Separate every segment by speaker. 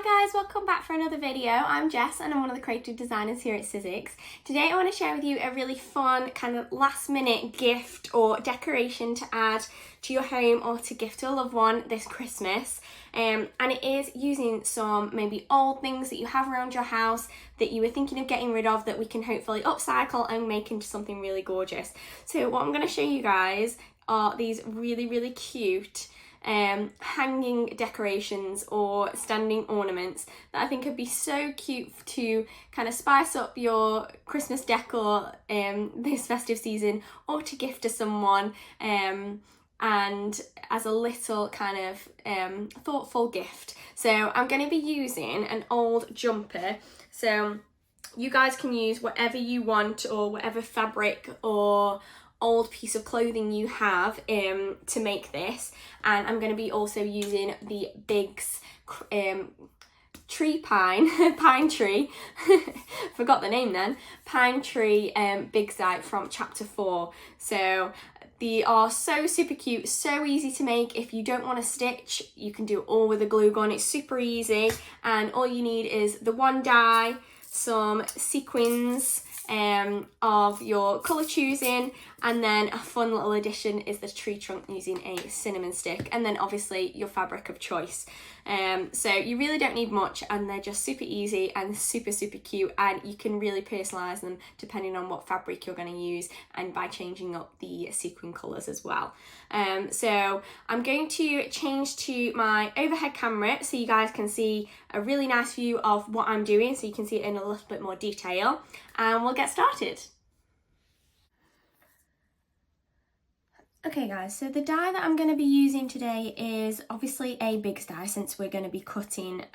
Speaker 1: Hi guys, welcome back for another video. I'm Jess and I'm one of the creative designers here at Sizzix. Today I want to share with you a really fun kind of last minute gift or decoration to add to your home or to gift to a loved one this Christmas. And it is using some maybe old things that you have around your house that you were thinking of getting rid of that we can hopefully upcycle and make into something really gorgeous. So what I'm going to show you guys are these really cute hanging decorations or standing ornaments that I think would be so cute to kind of spice up your Christmas decor this festive season, or to gift to someone and as a little kind of thoughtful gift. So I'm going to be using an old jumper, so you guys can use whatever you want or whatever fabric or old piece of clothing you have to make this. And I'm going to be also using the Biggs tree pine tree forgot the name then, pine tree Big Site from chapter 4. So they are so super cute, so easy to make. If you don't want to stitch, you can do it all with a glue gun. It's super easy, and all you need is the one die, some sequins of your colour choosing, and then a fun little addition is the tree trunk using a cinnamon stick, and then obviously your fabric of choice. So you really don't need much, and they're just super easy and super cute, and you can really personalise them depending on what fabric you're going to use and by changing up the sequin colours as well. So I'm going to change to my overhead camera so you guys can see a really nice view of what I'm doing, so you can see it in a little bit more detail, and we'll get started. Okay guys, so the die that I'm going to be using today is obviously a Biggs die, since we're going to be cutting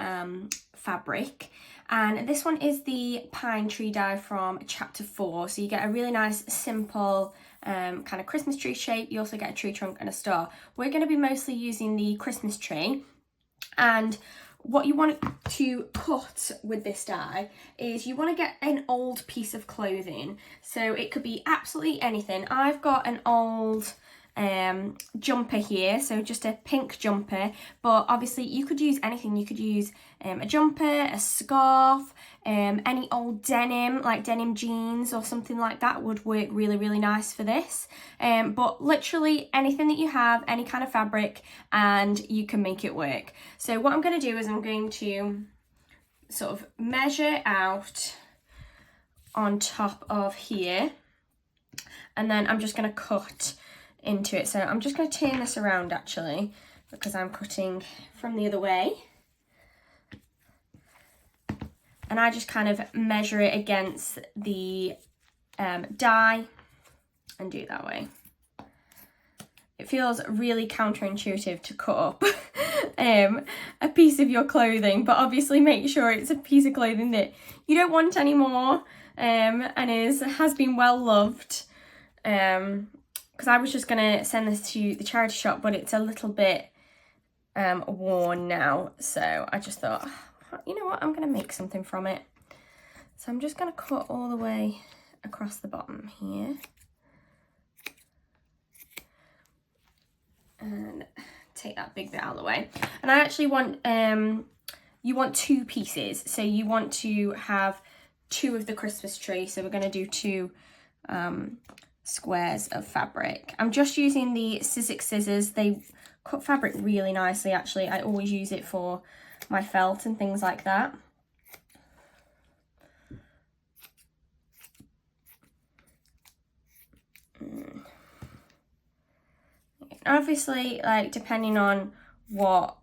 Speaker 1: fabric, and this one is the pine tree die from chapter 4. So you get a really nice simple kind of Christmas tree shape. You also get a tree trunk and a star. We're going to be mostly using the Christmas tree, and what you want to cut with this die is you want to get an old piece of clothing. So it could be absolutely anything. I've got an old jumper here, so just a pink jumper, but obviously you could use anything. You could use a jumper, a scarf, any old denim, like denim jeans or something like that would work really nice for this. But literally anything that you have, any kind of fabric, and you can make it work. So what I'm going to do is I'm going to sort of measure out on top of here, and then I'm just going to cut into it. So I'm just going to turn this around actually, because I'm cutting from the other way, and I just kind of measure it against the die and do it that way. It feels really counterintuitive to cut up a piece of your clothing, but obviously make sure it's a piece of clothing that you don't want anymore and has been well loved. Because I was just going to send this to the charity shop, but it's a little bit worn now. So I just thought, you know what, I'm going to make something from it. So I'm just going to cut all the way across the bottom here. And take that big bit out of the way. And I actually want, you want two pieces. So you want to have two of the Christmas tree. So we're going to do two squares of fabric. I'm just using the Sizzix scissors. They cut fabric really nicely actually. I always use it for my felt and things like that. Obviously, like, depending on what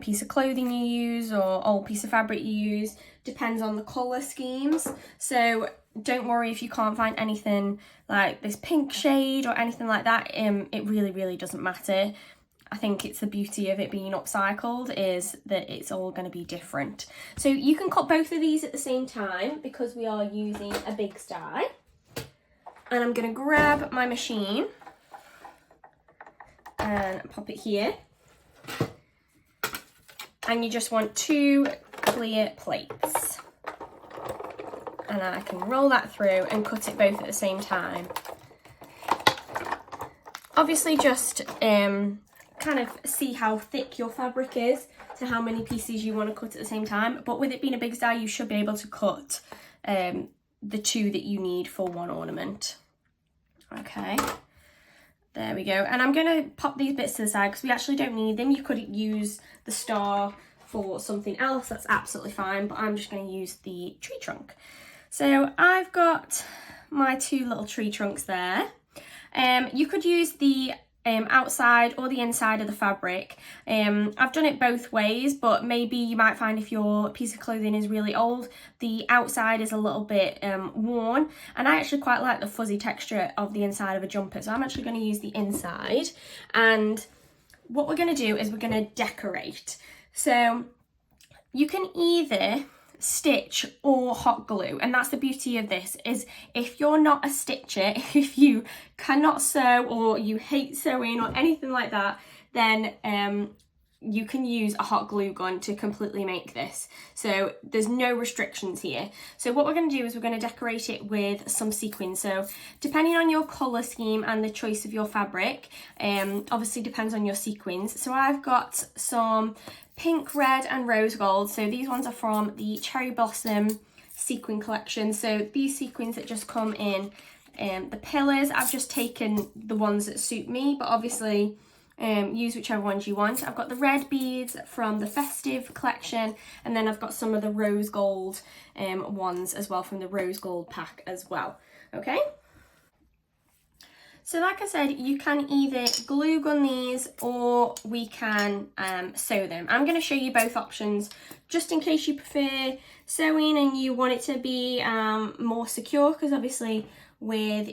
Speaker 1: piece of clothing you use or old piece of fabric you use, depends on the colour schemes. So don't worry if you can't find anything like this pink shade or anything like that. It really doesn't matter. I think it's the beauty of it being upcycled is that it's all going to be different. So you can cut both of these at the same time because we are using a Biggs die. And I'm going to grab my machine and pop it here. And you just want two clear plates. And I can roll that through and cut it both at the same time. Obviously just kind of see how thick your fabric is. So to how many pieces you want to cut at the same time, but with it being a big die, you should be able to cut the 2 that you need for 1 ornament. Okay, there we go. And I'm going to pop these bits to the side because we actually don't need them. You could use the star for something else, that's absolutely fine, but I'm just going to use the tree trunk. So I've got my 2 little tree trunks there. You could use the outside or the inside of the fabric. I've done it both ways, but maybe you might find if your piece of clothing is really old, the outside is a little bit worn, and I actually quite like the fuzzy texture of the inside of a jumper, so I'm actually going to use the inside. And what we're going to do is we're going to decorate. So you can either stitch or hot glue, and that's the beauty of this, is if you're not a stitcher, if you cannot sew or you hate sewing or anything like that, then you can use a hot glue gun to completely make this. So there's no restrictions here. So what we're going to do is we're going to decorate it with some sequins. So depending on your colour scheme and the choice of your fabric, obviously depends on your sequins. So I've got some pink, red and rose gold. So these ones are from the Cherry Blossom sequin collection. So these sequins that just come in the pillars, I've just taken the ones that suit me, but obviously use whichever ones you want. I've got the red beads from the festive collection, and then I've got some of the rose gold ones as well from the rose gold pack as well. Okay, so like I said, you can either glue gun these or we can sew them. I'm going to show you both options just in case you prefer sewing and you want it to be more secure, because obviously with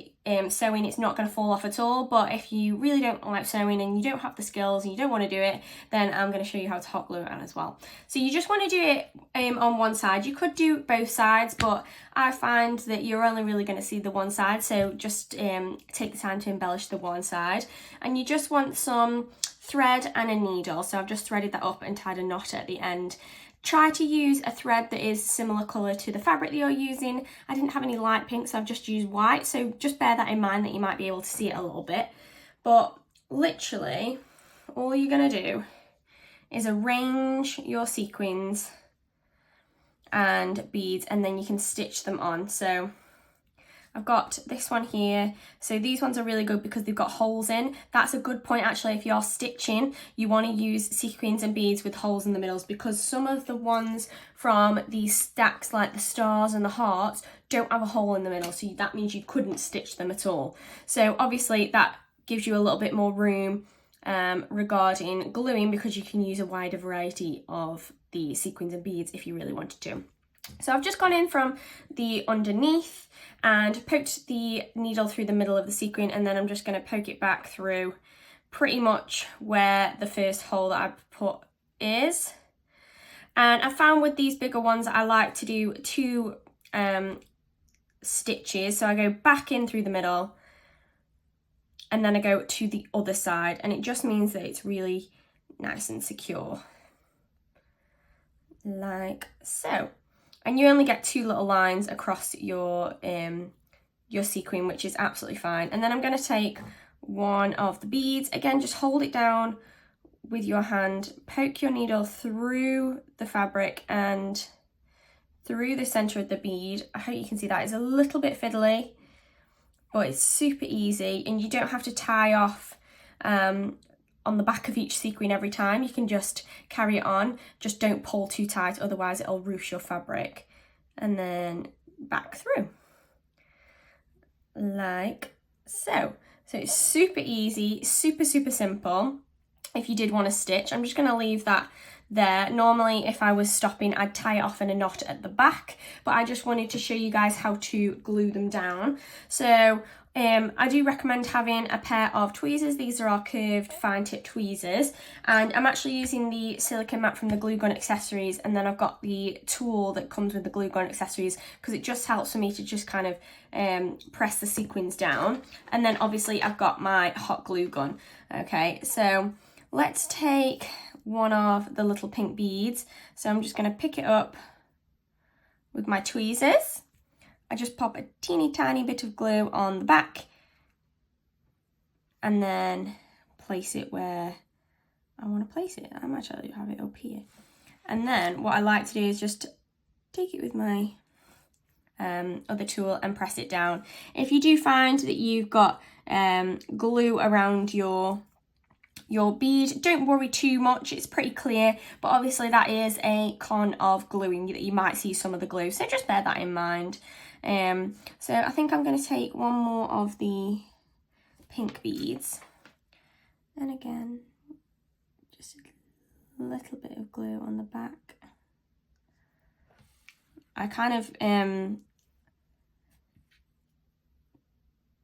Speaker 1: sewing it's not going to fall off at all. But if you really don't like sewing and you don't have the skills and you don't want to do it, then I'm going to show you how to hot glue it on as well. So you just want to do it on one side. You could do both sides, but I find that you're only really going to see the one side, so just take the time to embellish the one side. And you just want some thread and a needle, so I've just threaded that up and tied a knot at the end. Try to use a thread that is similar colour to the fabric that you're using. I didn't have any light pink, so I've just used white, so just bear that in mind that you might be able to see it a little bit. But literally all you're going to do is arrange your sequins and beads, and then you can stitch them on. So I've got this one here. So these ones are really good because they've got holes in. That's a good point actually. If you're stitching, you want to use sequins and beads with holes in the middles, because some of the ones from these stacks like the stars and the hearts don't have a hole in the middle, so that means you couldn't stitch them at all. So obviously that gives you a little bit more room regarding gluing, because you can use a wider variety of the sequins and beads if you really wanted to. So I've just gone in from the underneath and poked the needle through the middle of the sequin, and then I'm just going to poke it back through pretty much where the first hole that I put is. And I found with these bigger ones I like to do 2 stitches. So I go back in through the middle and then I go to the other side, and it just means that it's really nice and secure, like so. And you only get 2 little lines across your sequin, which is absolutely fine. And then I'm going to take one of the beads. Again, just hold it down with your hand, poke your needle through the fabric and through the centre of the bead. I hope you can see that. It's a little bit fiddly, but it's super easy, and you don't have to tie off on the back of each sequin every time. You can just carry it on, just don't pull too tight, otherwise it'll ruche your fabric. And then back through like so. So it's super easy, super simple. If you did want to stitch, I'm just going to leave that there. Normally if I was stopping, I'd tie it off in a knot at the back, but I just wanted to show you guys how to glue them down. So I do recommend having a pair of tweezers. These are our curved fine tip tweezers, and I'm actually using the silicone mat from the glue gun accessories, and then I've got the tool that comes with the glue gun accessories, because it just helps for me to just kind of press the sequins down. And then obviously I've got my hot glue gun. Okay, so let's take one of the little pink beads. So I'm just going to pick it up with my tweezers. I just pop a teeny tiny bit of glue on the back and then place it where I want to place it. I might actually have it up here. And then what I like to do is just take it with my other tool and press it down. If you do find that you've got glue around your bead, don't worry too much, it's pretty clear, but obviously that is a con of gluing, that you might see some of the glue, so just bear that in mind. So I think I'm going to take one more of the pink beads, and again just a little bit of glue on the back. I kind of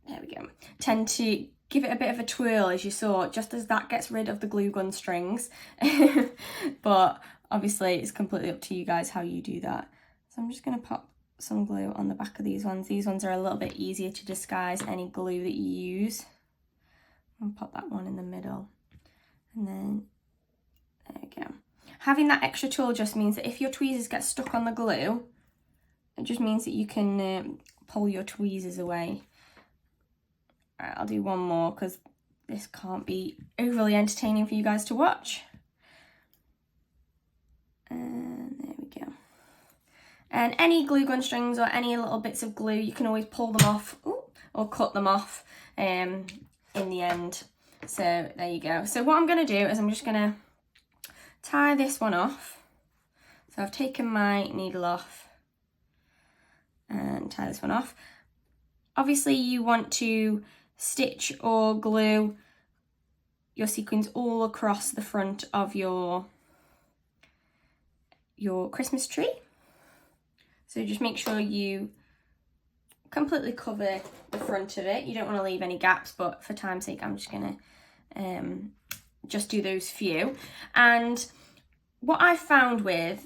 Speaker 1: there we go, tend to give it a bit of a twirl, as you saw, just as that gets rid of the glue gun strings. But obviously it's completely up to you guys how you do that. So I'm just going to pop some glue on the back of these ones. These ones are a little bit easier to disguise any glue that you use. I'll pop that one in the middle, and then there we go. Having that extra tool just means that if your tweezers get stuck on the glue, it just means that you can pull your tweezers away. All right, I'll do one more because this can't be overly entertaining for you guys to watch. And there we go. And any glue gun strings or any little bits of glue, you can always pull them off, or cut them off in the end. So there you go. So what I'm going to do is I'm just going to tie this one off. So I've taken my needle off and tie this one off. Obviously you want to stitch or glue your sequins all across the front of your Christmas tree. So just make sure you completely cover the front of it. You don't want to leave any gaps, but for time's sake I'm just gonna just do those few. And what I found with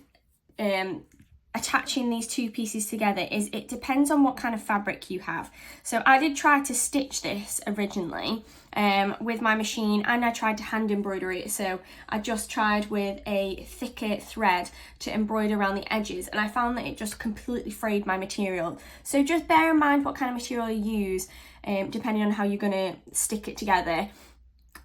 Speaker 1: attaching these two pieces together is it depends on what kind of fabric you have. So I did try to stitch this originally with my machine, and I tried to hand embroider it. So I just tried with a thicker thread to embroider around the edges, and I found that it just completely frayed my material. So just bear in mind what kind of material you use depending on how you're going to stick it together.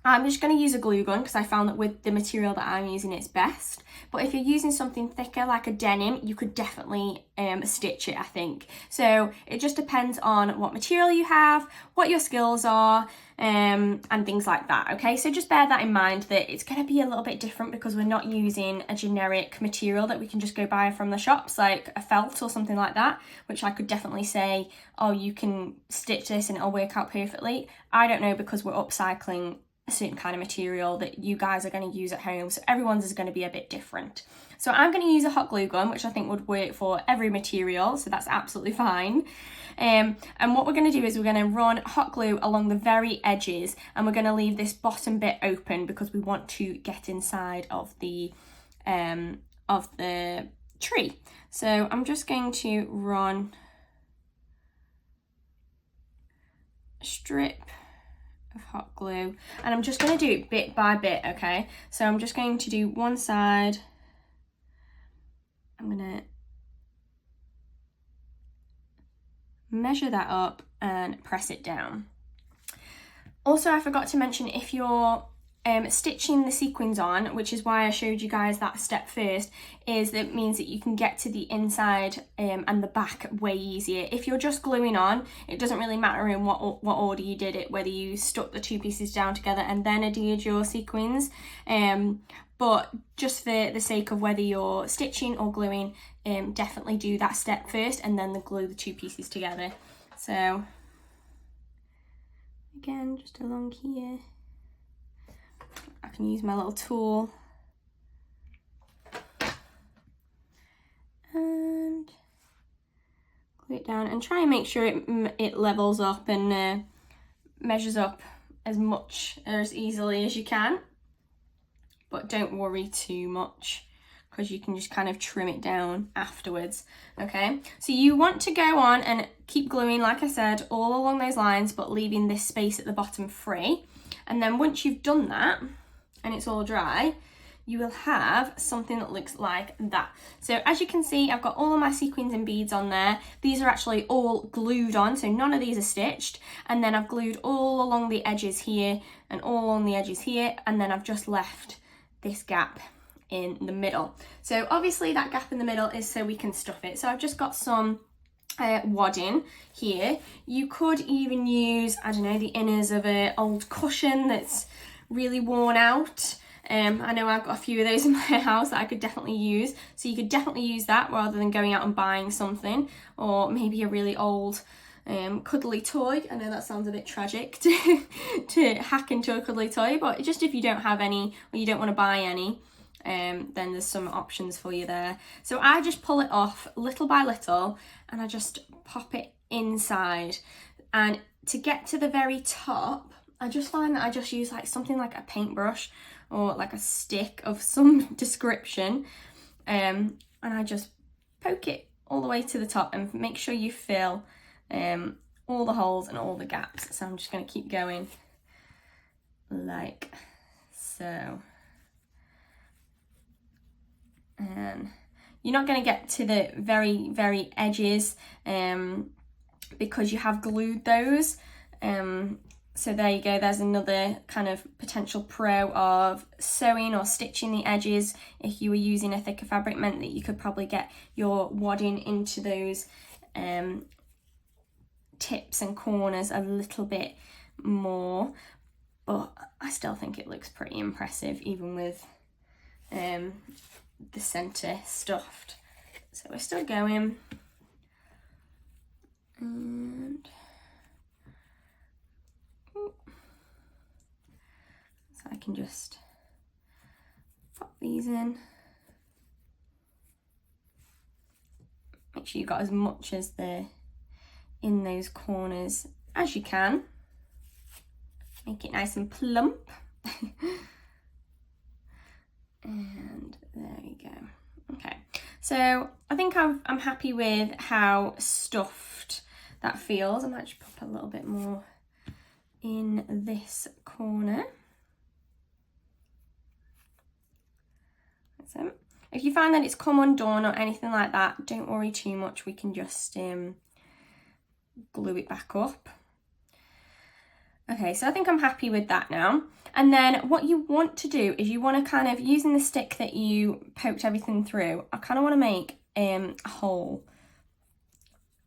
Speaker 1: I'm just going to use a glue gun because I found that with the material that I'm using it's best. But if you're using something thicker like a denim, you could definitely stitch it, I think. So it just depends on what material you have, what your skills are, and things like that, okay? So just bear that in mind, that it's going to be a little bit different because we're not using a generic material that we can just go buy from the shops, like a felt or something like that, which I could definitely say, oh, you can stitch this and it'll work out perfectly. I don't know, because we're upcycling a certain kind of material that you guys are going to use at home, so everyone's is going to be a bit different. So I'm going to use a hot glue gun, which I think would work for every material, so that's absolutely fine. And what we're going to do is we're going to run hot glue along the very edges, and we're going to leave this bottom bit open because we want to get inside of the tree. So I'm just going to run a strip of hot glue, and I'm just going to do it bit by bit, okay? So I'm just going to do one side. I'm going to measure that up and press it down. Also, I forgot to mention, if you're stitching the sequins on, which is why I showed you guys that step first, is that means that you can get to the inside and the back way easier. If you're just gluing on, it doesn't really matter in what order you did it, whether you stuck the two pieces down together and then adhered your sequins, but just for the sake of whether you're stitching or gluing, definitely do that step first and then glue the two pieces together. So again, just along here, I can use my little tool and glue it down and try and make sure it levels up and measures up as much or as easily as you can, but don't worry too much because you can just kind of trim it down afterwards, okay? So you want to go on and keep gluing, like I said, all along those lines, but leaving this space at the bottom free. And then once you've done that and it's all dry, you will have something that looks like that. So as you can see, I've got all of my sequins and beads on there. These are actually all glued on, so none of these are stitched. And then I've glued all along the edges here and all along the edges here, and then I've just left this gap in the middle. So obviously that gap in the middle is so we can stuff it. So I've just got some wadding here. You could even use, I don't know, the inners of an old cushion that's really worn out. I know I've got a few of those in my house that I could definitely use. So you could definitely use that rather than going out and buying something, or maybe a really old cuddly toy. I know that sounds a bit tragic to hack into a cuddly toy, but just if you don't have any or you don't want to buy any, then there's some options for you there. So I just pull it off little by little and I just pop it inside. And to get to the very top, I just find that I just use like something like a paintbrush or like a stick of some description, and I just poke it all the way to the top and make sure you fill all the holes and all the gaps. So I'm just going to keep going like so. And you're not going to get to the very edges because you have glued those. So there you go, there's another kind of potential pro of sewing or stitching the edges. If you were using a thicker fabric, meant that you could probably get your wadding into those tips and corners a little bit more, but I still think it looks pretty impressive even with the centre stuffed. So we're still going, and so I can just pop these in. Make sure you've got as much as the in those corners as you can. Make it nice and plump. And there you go. Okay, so I think I'm happy with how stuffed that feels. I might just pop a little bit more in this corner. So if you find that it's come undone or anything like that, don't worry too much. We can just glue it back up. Okay, so I think I'm happy with that now. And then what you want to do is you want to kind of, using the stick that you poked everything through, I kind of want to make a hole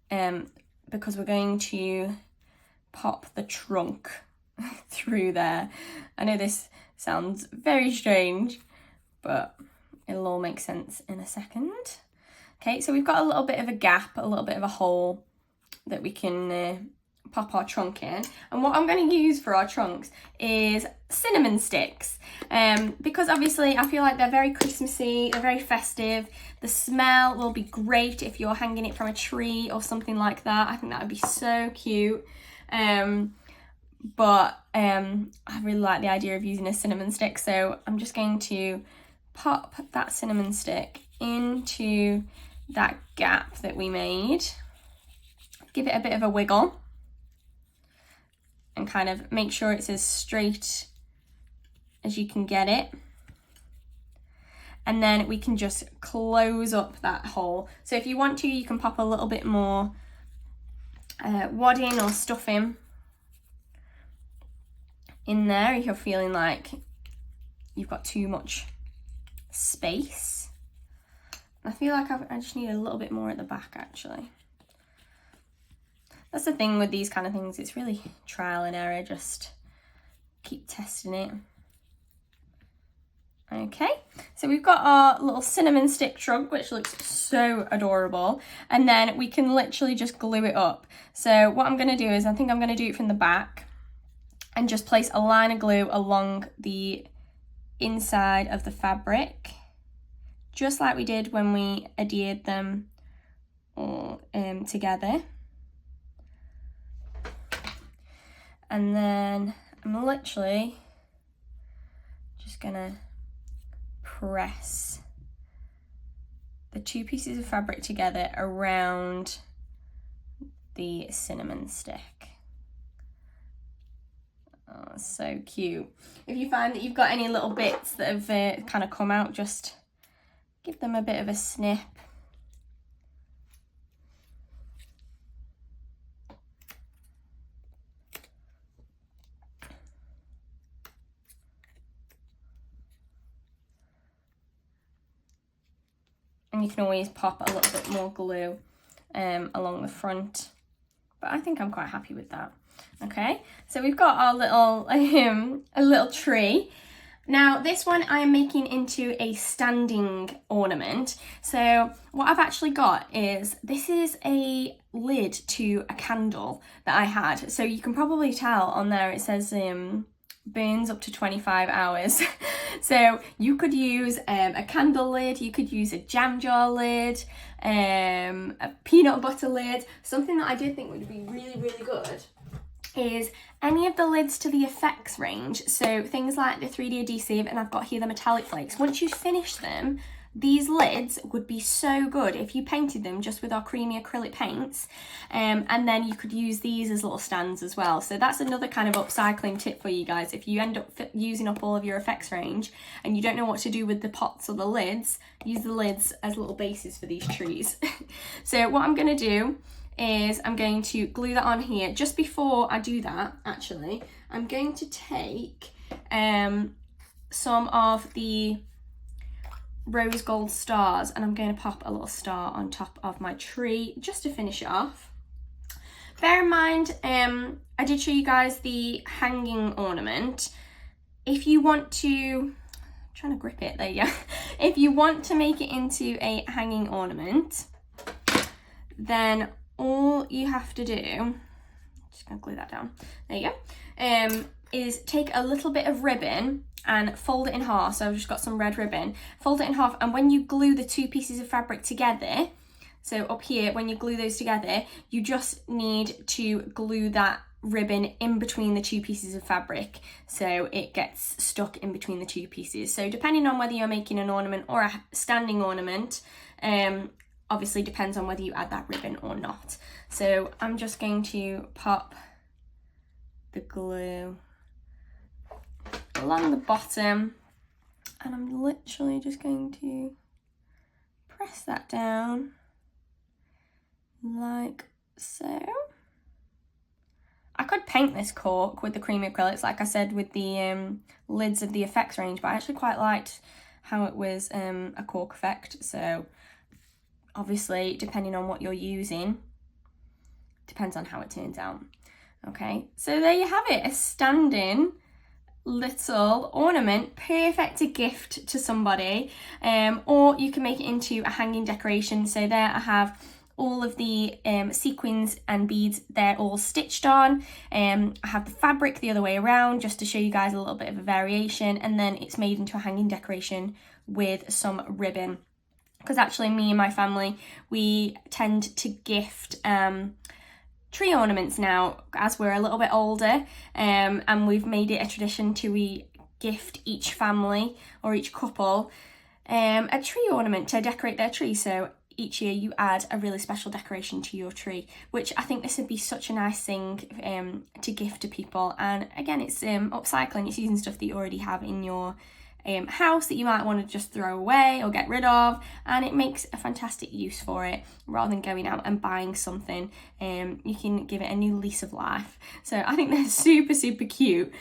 Speaker 1: because we're going to pop the trunk through there. I know this sounds very strange, but it'll all make sense in a second. Okay, so we've got a little bit of a gap, a little bit of a hole that we can pop our trunk in. And what I'm going to use for our trunks is cinnamon sticks, because obviously I feel like they're very Christmassy, they're very festive. The smell will be great if you're hanging it from a tree or something like that. I think that would be so cute. But I really like the idea of using a cinnamon stick, so I'm just going to pop that cinnamon stick into that gap that we made, give it a bit of a wiggle and kind of make sure it's as straight as you can get it. And then we can just close up that hole. So if you want to, you can pop a little bit more wadding or stuffing in there if you're feeling like you've got too much space. I feel like I just need a little bit more at the back actually. That's the thing with these kind of things, it's really trial and error, just keep testing it. Okay, so we've got our little cinnamon stick trunk, which looks so adorable, and then we can literally just glue it up. So what I'm going to do is, I think I'm going to do it from the back and just place a line of glue along the inside of the fabric, just like we did when we adhered them all together. And then I'm literally just gonna press the two pieces of fabric together around the cinnamon stick. Oh, so cute. If you find that you've got any little bits that have kind of come out, just give them a bit of a snip. and you can always pop a little bit more glue along the front, but I think I'm quite happy with that. Okay, so we've got our little a little tree. Now this one I am making into a standing ornament. So what I've actually got is, this is a lid to a candle that I had. So you can probably tell on there it says burns up to 25 hours. So you could use a candle lid, you could use a jam jar lid, a peanut butter lid. Something that I did think would be really, really good is any of the lids to the effects range. So things like the 3D adhesive, and I've got here the metallic flakes. Once you finish them, these lids would be so good if you painted them just with our creamy acrylic paints, and then you could use these as little stands as well. So that's another kind of upcycling tip for you guys. If you end up using up all of your effects range and you don't know what to do with the pots or the lids, use the lids as little bases for these trees. So what I'm going to do is I'm going to glue that on here. Just before I do that, actually, I'm going to take some of the rose gold stars, and I'm going to pop a little star on top of my tree just to finish it off. Bear in mind, I did show you guys the hanging ornament. If you want to, I'm trying to grip it, there you go. If you want to make it into a hanging ornament, then all you have to do, just gonna glue that down, there you go, is take a little bit of ribbon and fold it in half. So I've just got some red ribbon, fold it in half, and when you glue the two pieces of fabric together, so up here, when you glue those together, you just need to glue that ribbon in between the two pieces of fabric so it gets stuck in between the two pieces. So depending on whether you're making an ornament or a standing ornament, obviously depends on whether you add that ribbon or not. So I'm just going to pop the glue along the bottom, and I'm literally just going to press that down like so. I could paint this cork with the creamy acrylics, like I said, with the lids of the effects range, but I actually quite liked how it was a cork effect. So obviously, depending on what you're using, depends on how it turns out. Okay, so there you have it, a standing little ornament, perfect to gift to somebody, or you can make it into a hanging decoration. So there I have all of the sequins and beads, they're all stitched on. I have the fabric the other way around just to show you guys a little bit of a variation, and then it's made into a hanging decoration with some ribbon. Because actually me and my family, we tend to gift tree ornaments now as we're a little bit older, and we've made it a tradition to gift each family or each couple a tree ornament to decorate their tree. So each year you add a really special decoration to your tree, which I think this would be such a nice thing to gift to people. And again, it's upcycling, it's using stuff that you already have in your house that you might want to just throw away or get rid of, and it makes a fantastic use for it. Rather than going out and buying something, you can give it a new lease of life. So I think they're super, super cute.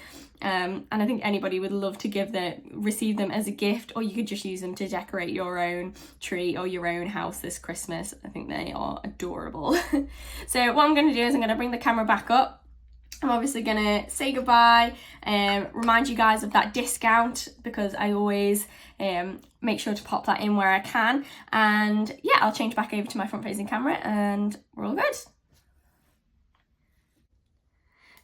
Speaker 1: And I think anybody would love to receive them as a gift, or you could just use them to decorate your own tree or your own house this Christmas. I think they are adorable. So what I'm going to do is I'm going to bring the camera back up. I'm obviously going to say goodbye, remind you guys of that discount, because I always make sure to pop that in where I can. And yeah, I'll change back over to my front facing camera and we're all good.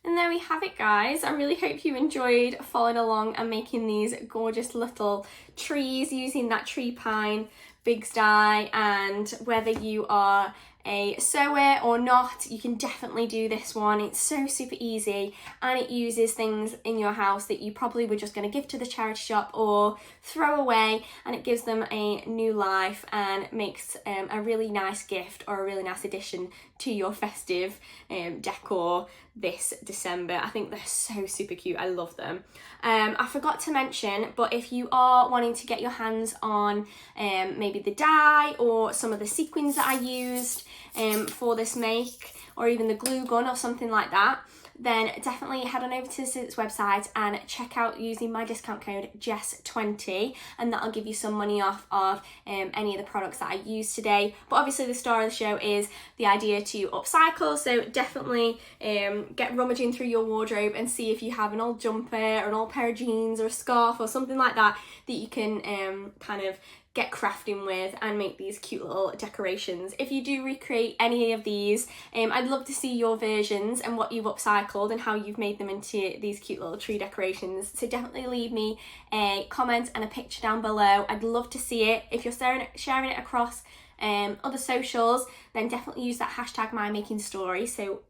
Speaker 1: And there we have it, guys. I really hope you enjoyed following along and making these gorgeous little trees using that tree pine Big's die. And whether you are a sewer or not, you can definitely do this one. It's so super easy, and it uses things in your house that you probably were just going to give to the charity shop or throw away, and it gives them a new life and makes a really nice gift or a really nice addition to your festive decor this December. I think they're so super cute. I love them. I forgot to mention, but if you are wanting to get your hands on maybe the die or some of the sequins that I used for this make, or even the glue gun or something like that, then definitely head on over to the Sizzix website and check out using my discount code Jess20, and that'll give you some money off of any of the products that I used today. But obviously the star of the show is the idea to upcycle, so definitely get rummaging through your wardrobe and see if you have an old jumper or an old pair of jeans or a scarf or something like that that you can kind of get crafting with and make these cute little decorations. If you do recreate any of these, I'd love to see your versions and what you've upcycled and how you've made them into these cute little tree decorations. So definitely leave me a comment and a picture down below. I'd love to see it. If you're sharing it across other socials, then definitely use that hashtag #mymakingstory so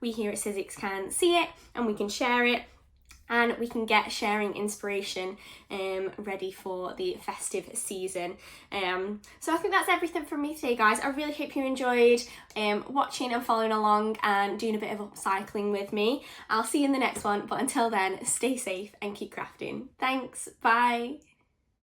Speaker 1: we here at Sizzix can see it and we can share it, and we can get sharing inspiration ready for the festive season. So I think that's everything from me today, guys. I really hope you enjoyed watching and following along and doing a bit of upcycling with me. I'll see you in the next one, but until then, stay safe and keep crafting. Thanks, bye.